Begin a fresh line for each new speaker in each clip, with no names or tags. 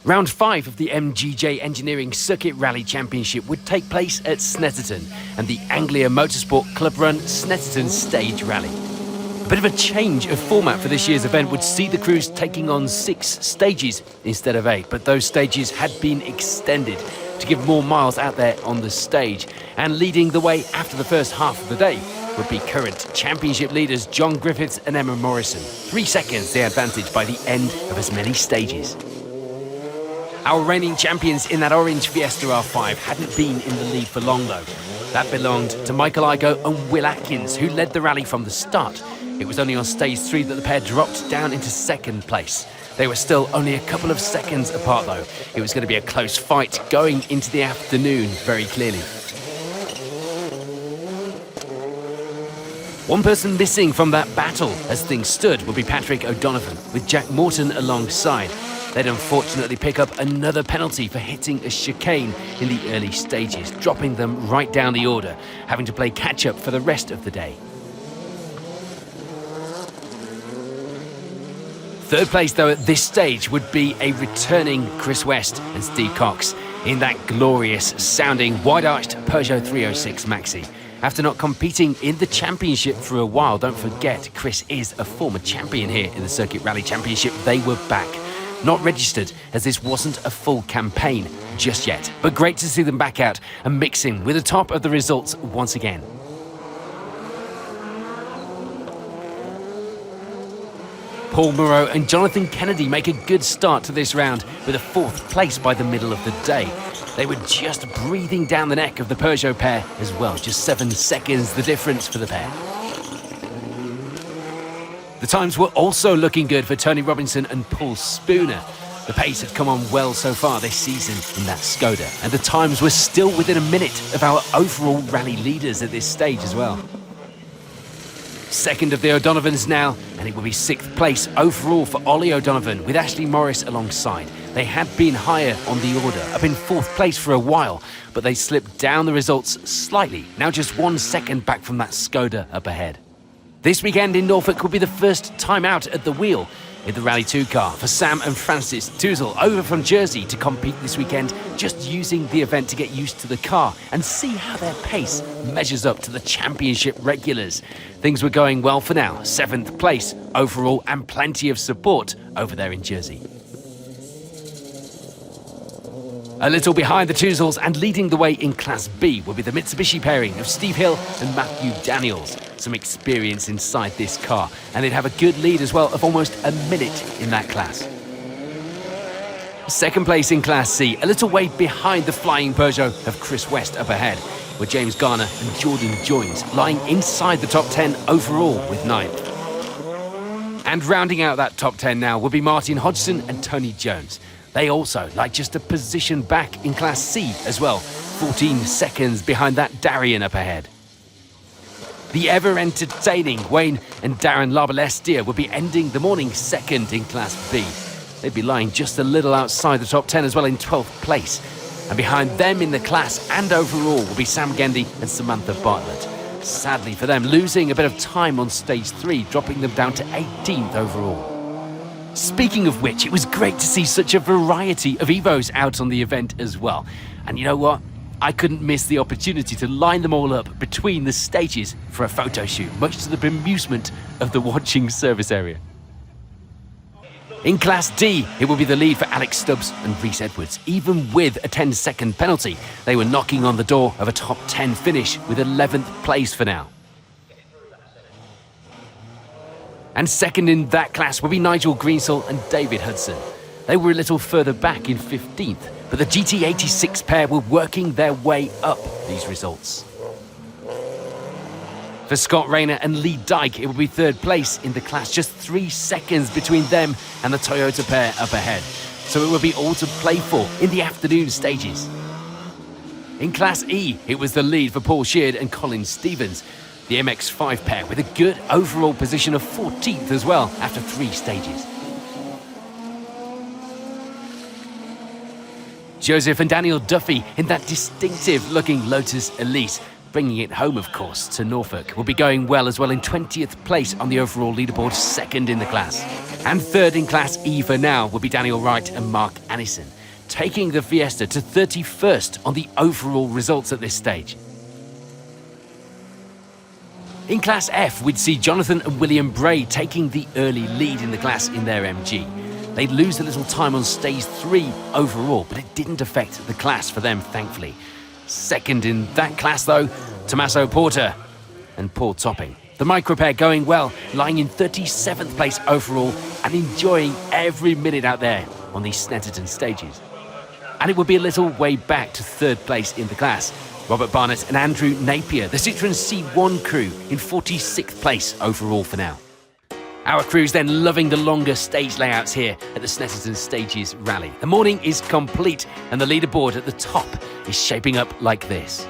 Round 5 of the MGJ Engineering Circuit Rally Championship would take place at Snetterton and the Anglia Motorsport Club-run Snetterton Stage Rally. A bit of a change of format for this year's event would see the crews taking on 6 stages instead of 8, but those stages had been extended to give more miles out there on the stage. And leading the way after the first half of the day would be current championship leaders John Griffiths and Emma Morrison. 3 seconds the advantage by the end of as many stages. Our reigning champions in that orange Fiesta R5 hadn't been in the lead for long though. That belonged to Michael Igoe and Will Atkins, who led the rally from the start. It was only on stage 3 that the pair dropped down into second place. They were still only a couple of seconds apart though. It was going to be a close fight going into the afternoon very clearly. One person missing from that battle as things stood would be Patrick O'Donovan, with Jack Morton alongside. They'd unfortunately pick up another penalty for hitting a chicane in the early stages, dropping them right down the order, having to play catch-up for the rest of the day. Third place, though, at this stage would be a returning Chris West and Steve Cox in that glorious-sounding wide-arched Peugeot 306 Maxi. After not competing in the championship for a while, don't forget, Chris is a former champion here in the Circuit Rally Championship. They were back. Not registered, as this wasn't a full campaign just yet, but great to see them back out and mixing with the top of the results once again. Paul Moreau and Jonathan Kennedy make a good start to this round with a 4th place by the middle of the day. They were just breathing down the neck of the Peugeot pair as well, just 7 seconds the difference for the pair. The times were also looking good for Tony Robinson and Paul Spooner. The pace had come on well so far this season in that Skoda, and the times were still within a minute of our overall rally leaders at this stage as well. Second of the O'Donovans now, and it will be 6th place overall for Ollie O'Donovan with Ashley Morris alongside. They had been higher on the order, up in 4th place for a while, but they slipped down the results slightly, now just 1 second back from that Skoda up ahead. This weekend in Norfolk will be the first time out at the wheel in the Rally 2 car for Sam and Francis Touzle over from Jersey to compete this weekend, just using the event to get used to the car and see how their pace measures up to the championship regulars. Things were going well for now, 7th place overall and plenty of support over there in Jersey. A little behind the Touzles and leading the way in Class B will be the Mitsubishi pairing of Steve Hill and Matthew Daniels. Some experience inside this car, and they'd have a good lead as well of almost a minute in that class. Second place in Class C, a little way behind the flying Peugeot of Chris West up ahead, with James Garner and Jordan Joins lying inside the top 10 overall with 9th. And rounding out that top 10 now will be Martin Hodgson and Tony Jones. They also like just a position back in Class C as well, 14 seconds behind that Darien up ahead. The ever-entertaining Wayne and Darren Labalestier will be ending the morning 2nd in Class B. They'd be lying just a little outside the top 10 as well in 12th place. And behind them in the class and overall will be Sam Gendy and Samantha Bartlett. Sadly for them, losing a bit of time on stage 3, dropping them down to 18th overall. Speaking of which, it was great to see such a variety of Evos out on the event as well. And you know what? I couldn't miss the opportunity to line them all up between the stages for a photo shoot, much to the bemusement of the watching service area. In Class D, it will be the lead for Alex Stubbs and Rhys Edwards. Even with a 10-second penalty, they were knocking on the door of a top 10 finish with 11th place for now. And second in that class will be Nigel Greensall and David Hudson. They were a little further back in 15th, but the GT86 pair were working their way up these results. For Scott Rayner and Lee Dyke, it will be 3rd place in the class, just 3 seconds between them and the Toyota pair up ahead. So it will be all to play for in the afternoon stages. In Class E, it was the lead for Paul Sheard and Colin Stevens. The MX-5 pair with a good overall position of 14th as well after 3 stages. Joseph and Daniel Duffy in that distinctive looking Lotus Elise. bringing it home, of course, to Norfolk, will be going well as well in 20th place on the overall leaderboard, second in the class. And third in Class E for now will be Daniel Wright and Mark Annison, taking the Fiesta to 31st on the overall results at this stage. In Class F, we'd see Jonathan and William Bray taking the early lead in the class in their MG. They'd lose a little time on stage 3 overall, but it didn't affect the class for them, thankfully. Second in that class, though, Tommaso Porter and Paul Topping. The micro pair going well, lying in 37th place overall and enjoying every minute out there on these Snetterton stages. And it would be a little way back to third place in the class. Robert Barnett and Andrew Napier, the Citroën C1 crew, in 46th place overall for now. Our crew's then loving the longer stage layouts here at the Snetterton Stages Rally. The morning is complete and the leaderboard at the top is shaping up like this.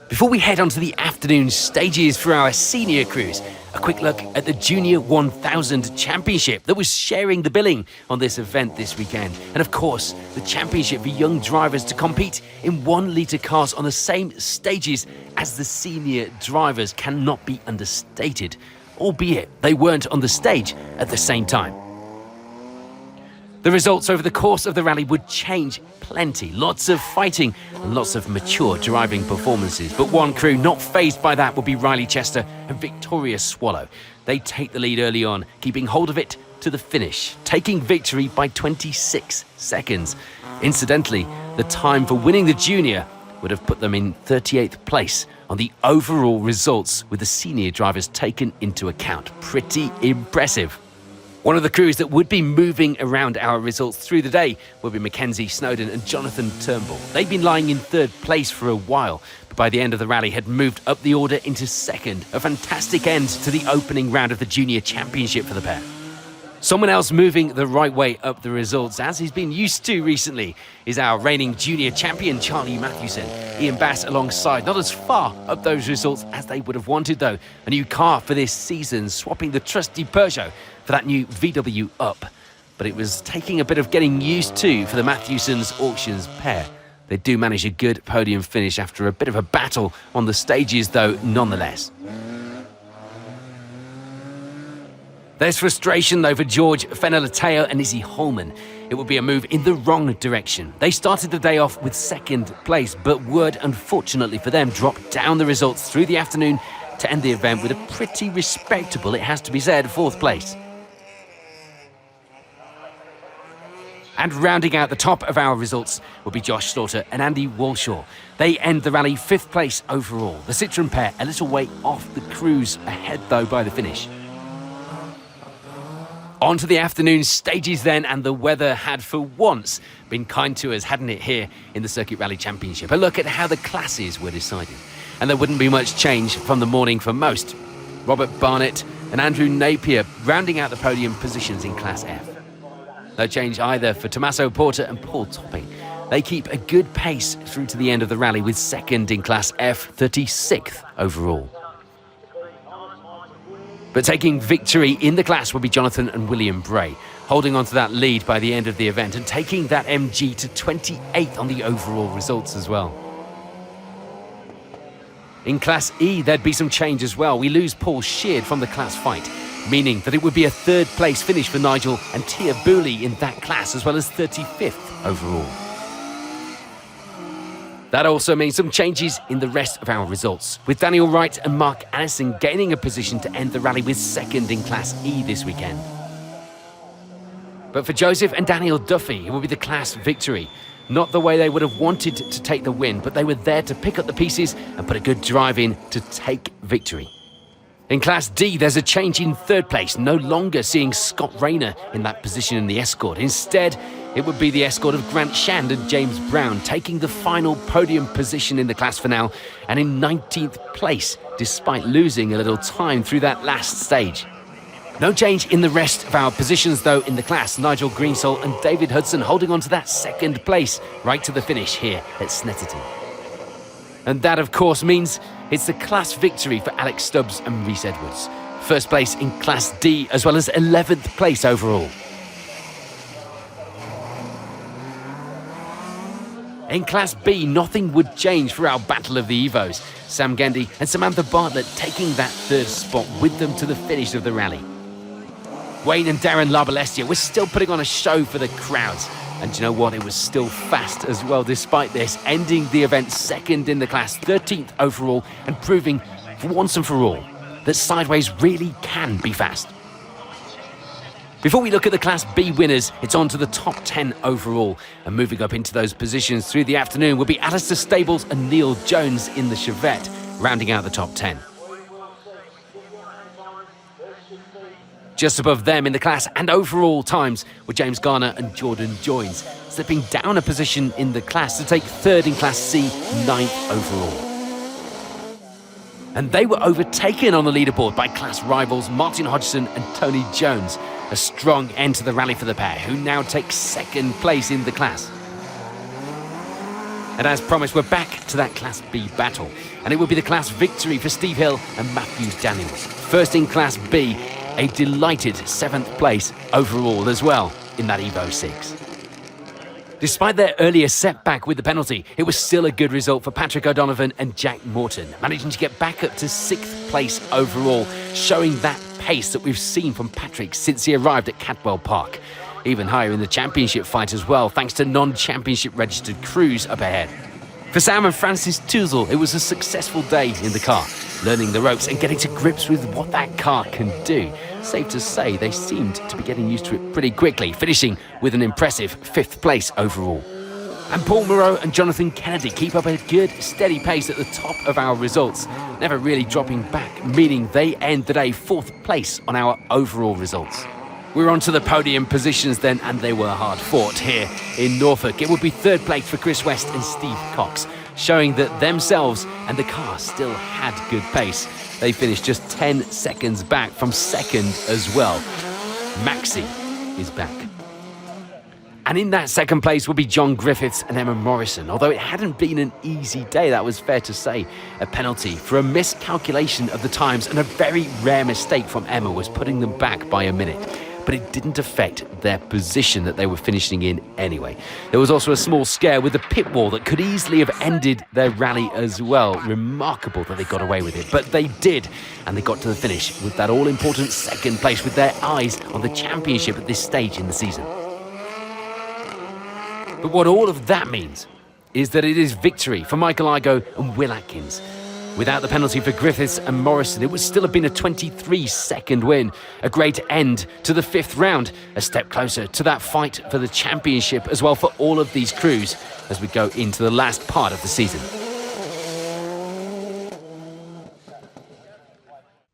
Before we head on to the afternoon stages for our senior crews, a quick look at the Junior 1000 Championship that was sharing the billing on this event this weekend. And of course, the championship for young drivers to compete in 1 litre cars on the same stages as the senior drivers cannot be understated, albeit they weren't on the stage at the same time. The results over the course of the rally would change plenty. Lots of fighting and lots of mature driving performances. But one crew not fazed by that would be Riley Chester and Victoria Swallow. They take the lead early on, keeping hold of it to the finish, taking victory by 26 seconds. Incidentally, the time for winning the junior would have put them in 38th place on the overall results with the senior drivers taken into account. Pretty impressive. One of the crews that would be moving around our results through the day will be Mackenzie Snowden and Jonathan Turnbull. They've been lying in third place for a while, but by the end of the rally had moved up the order into second. A fantastic end to the opening round of the Junior Championship for the pair. Someone else moving the right way up the results, as he's been used to recently, is our reigning junior champion, Charlie Matthewson. Ian Bass alongside, not as far up those results as they would have wanted though. A new car for this season, swapping the trusty Peugeot for that new VW Up. But it was taking a bit of getting used to for the Matthewson's Auctions pair. They do manage a good podium finish after a bit of a battle on the stages though, nonetheless. There's frustration though for George Feneloteo and Izzy Holman. It would be a move in the wrong direction. They started the day off with second place, but would, unfortunately for them, drop down the results through the afternoon to end the event with a pretty respectable, it has to be said, fourth place. And rounding out the top of our results will be Josh Slaughter and Andy Walshaw. They end the rally 5th place overall. The Citroën pair a little way off the crews, ahead though by the finish. On to the afternoon stages then, and the weather had for once been kind to us, hadn't it, here in the Circuit Rally Championship. A look at how the classes were decided. And there wouldn't be much change from the morning for most. Robert Barnett and Andrew Napier rounding out the podium positions in Class F. No change either for Tommaso Porter and Paul Topping. They keep a good pace through to the end of the rally with second in Class F, 36th overall. But taking victory in the class will be Jonathan and William Bray, holding on to that lead by the end of the event and taking that MG to 28th on the overall results as well. In Class E, there'd be some change as well. We lose Paul Sheard from the class fight, meaning that it would be a third place finish for Nigel and Tia Booley in that class, as well as 35th overall. That also means some changes in the rest of our results, with Daniel Wright and Mark Annison gaining a position to end the rally with second in Class E this weekend. But for Joseph and Daniel Duffy, it will be the class victory. Not the way they would have wanted to take the win, but they were there to pick up the pieces and put a good drive in to take victory. In Class D, there's a change in third place, no longer seeing Scott Rayner in that position in the Escort. Instead, it would be the Escort of Grant Shand and James Brown taking the final podium position in the class finale and in 19th place, despite losing a little time through that last stage. No change in the rest of our positions, though, in the class. Nigel Greensole and David Hudson holding on to that second place right to the finish here at Snetterton. And that, of course, means it's the class victory for Alex Stubbs and Rhys Edwards. First place in Class D, as well as 11th place overall. In Class B, nothing would change for our Battle of the Evos. Sam Gendy and Samantha Bartlett taking that third spot with them to the finish of the rally. Wayne and Darren Labalestia were still putting on a show for the crowds. And you know what? It was still fast as well despite this, ending the event second in the class, 13th overall, and proving for once and for all that Sideways really can be fast. Before we look at the Class B winners, it's on to the top 10 overall. And moving up into those positions through the afternoon will be Alistair Stables and Neil Jones in the Chevette, rounding out the top 10. Just above them in the class and overall times were James Garner and Jordan Joins, slipping down a position in the class to take third in Class C, 9th overall. And they were overtaken on the leaderboard by class rivals Martin Hodgson and Tony Jones. A strong end to the rally for the pair, who now take second place in the class. And as promised, we're back to that Class B battle. And it will be the class victory for Steve Hill and Matthews Daniels. First in Class B, a delighted 7th place overall as well in that Evo 6. Despite their earlier setback with the penalty, it was still a good result for Patrick O'Donovan and Jack Morton, managing to get back up to 6th place overall, showing that pace that we've seen from Patrick since he arrived at Catwell Park. Even higher in the championship fight as well, thanks to non-championship registered crews up ahead. For Sam and Francis Toozle, it was a successful day in the car, learning the ropes and getting to grips with what that car can do. Safe to say, they seemed to be getting used to it pretty quickly, finishing with an impressive 5th place overall. And Paul Moreau and Jonathan Kennedy keep up a good, steady pace at the top of our results, never really dropping back, meaning they end the day 4th place on our overall results. We're on to the podium positions then, and they were hard fought here in Norfolk. It would be 3rd place for Chris West and Steve Cox, showing that themselves and the car still had good pace. They finished just 10 seconds back from 2nd as well. Maxi is back. And in that 2nd place will be John Griffiths and Emma Morrison. Although it hadn't been an easy day, that was fair to say. A penalty for a miscalculation of the times and a very rare mistake from Emma was putting them back by a minute. But it didn't affect their position that they were finishing in anyway. There was also a small scare with the pit wall that could easily have ended their rally as well. Remarkable that they got away with it, but they did. And they got to the finish with that all-important 2nd place with their eyes on the championship at this stage in the season. But what all of that means is that it is victory for Michael Igo and Will Atkins. Without the penalty for Griffiths and Morrison, it would still have been a 23-second win. A great end to the 5th round, a step closer to that fight for the championship as well for all of these crews as we go into the last part of the season.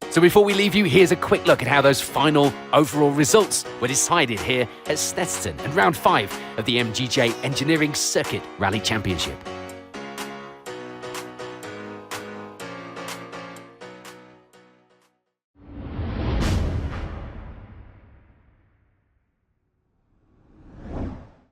So before we leave you, here's a quick look at how those final overall results were decided here at Snetterton in round 5 of the MGJ Engineering Circuit Rally Championship.